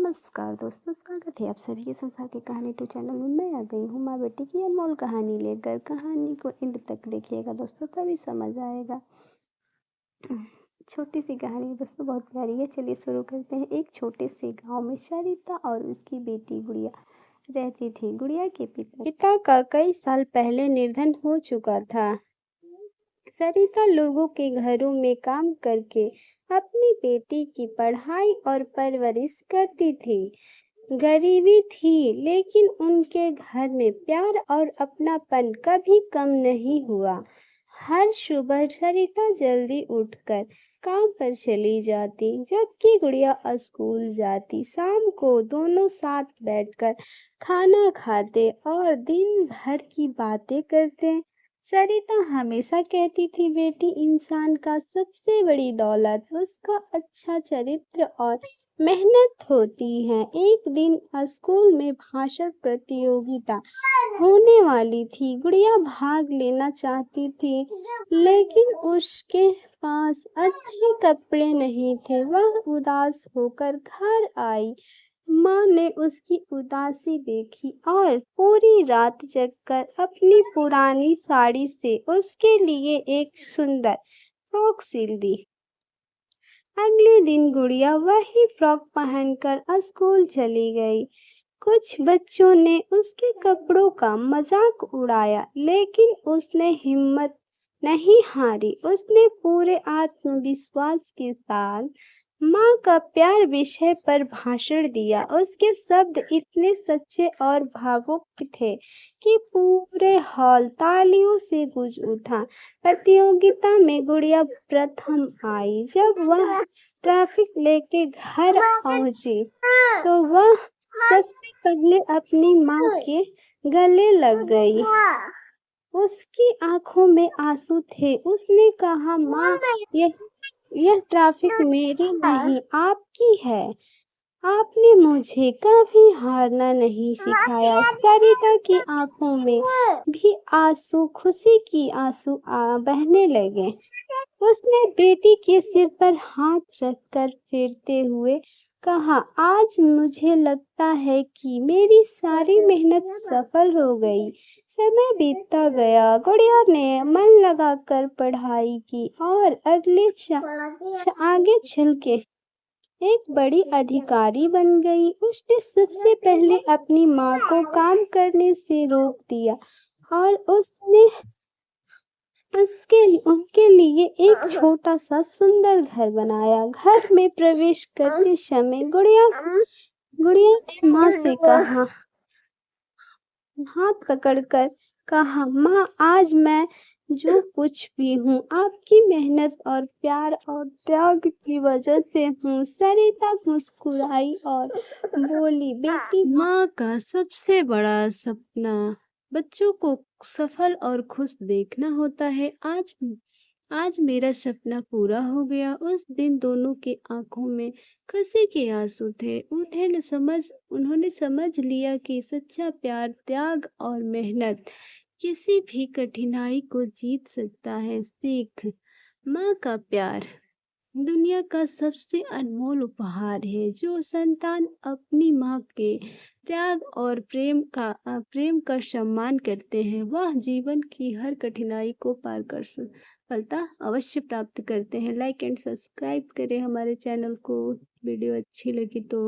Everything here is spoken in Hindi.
नमस्कार दोस्तों, स्वागत है आप सभी के संसार की कहानी टू चैनल में। मैं आ गई हूँ माँ बेटी की अनमोल कहानी लेकर। कहानी को एंड तक देखिएगा दोस्तों, तभी समझ आएगा। छोटी सी कहानी दोस्तों बहुत प्यारी है। चलिए शुरू करते हैं। एक छोटे से गांव में सरिता और उसकी बेटी गुड़िया रहती थी। गुड़िया के पिता का कई साल पहले निधन हो चुका था। सरिता लोगों के घरों में काम करके अपनी बेटी की पढ़ाई और परवरिश करती थी। गरीबी थी, लेकिन उनके घर में प्यार और अपनापन कभी कम नहीं हुआ। हर सुबह सरिता जल्दी उठकर काम पर चली जाती, जबकि गुड़िया स्कूल जाती। शाम को दोनों साथ बैठकर खाना खाते और दिन भर की बातें करते। सरिता हमेशा कहती थी, बेटी इंसान का सबसे बड़ी दौलत उसका अच्छा चरित्र और मेहनत होती है। एक दिन स्कूल में भाषण प्रतियोगिता होने वाली थी। गुड़िया भाग लेना चाहती थी, लेकिन उसके पास अच्छे कपड़े नहीं थे। वह उदास होकर घर आई। माँ ने उसकी उदासी देखी और पूरी रात जगकर अपनी पुरानी साड़ी से उसके लिए एक सुंदर फ्रॉक सिल दी। अगले दिन गुड़िया वही फ्रॉक पहनकर स्कूल चली गई। कुछ बच्चों ने उसके कपड़ों का मजाक उड़ाया, लेकिन उसने हिम्मत नहीं हारी। उसने पूरे आत्मविश्वास के साथ माँ का प्यार विषय पर भाषण दिया। उसके शब्द इतने सच्चे और भावुक थे कि पूरे हॉल तालियों से गूंज उठा। प्रतियोगिता में गुड़िया प्रथम आई। जब वह ट्रैफिक लेके घर पहुंची, तो वह सबसे पहले अपनी माँ के गले लग गई। उसकी आंखों में आंसू थे। उसने कहा, माँ, यह ट्रैफिक मेरी नहीं, आपकी है। आपने मुझे कभी हारना नहीं सिखाया। सरिता की आंखों में भी आंसू, खुशी की आंसू बहने लगे। उसने बेटी के सिर पर हाथ रखकर फेरते हुए कहा, आज मुझे लगता है कि मेरी सारी मेहनत सफल हो गई। समय बीतता गया। गुड़िया ने मन लगाकर पढ़ाई की और आगे चल के एक बड़ी अधिकारी बन गई। उसने सबसे पहले अपनी माँ को काम करने से रोक दिया और उनके लिए एक छोटा सा सुंदर घर बनाया। घर में प्रवेश करते समय गुड़िया ने माँ से कहा, हाथ पकड़कर कहा, माँ, आज मैं जो कुछ भी हूँ आपकी मेहनत और प्यार और त्याग की वजह से हूँ। सरिता मुस्कुराई और बोली, बेटी, माँ का सबसे बड़ा सपना बच्चों को सफल और खुश देखना होता है। आज मेरा सपना पूरा हो गया। उस दिन दोनों के आंखों में खुशी के आंसू थे। उन्होंने समझ लिया कि सच्चा प्यार, त्याग और मेहनत किसी भी कठिनाई को जीत सकता है। सीख: माँ का प्यार दुनिया का सबसे अनमोल उपहार है। जो संतान अपनी माँ के त्याग और प्रेम का सम्मान करते हैं, वह जीवन की हर कठिनाई को पार कर सफलता अवश्य प्राप्त करते हैं। लाइक एंड सब्सक्राइब करें हमारे चैनल को। वीडियो अच्छी लगी तो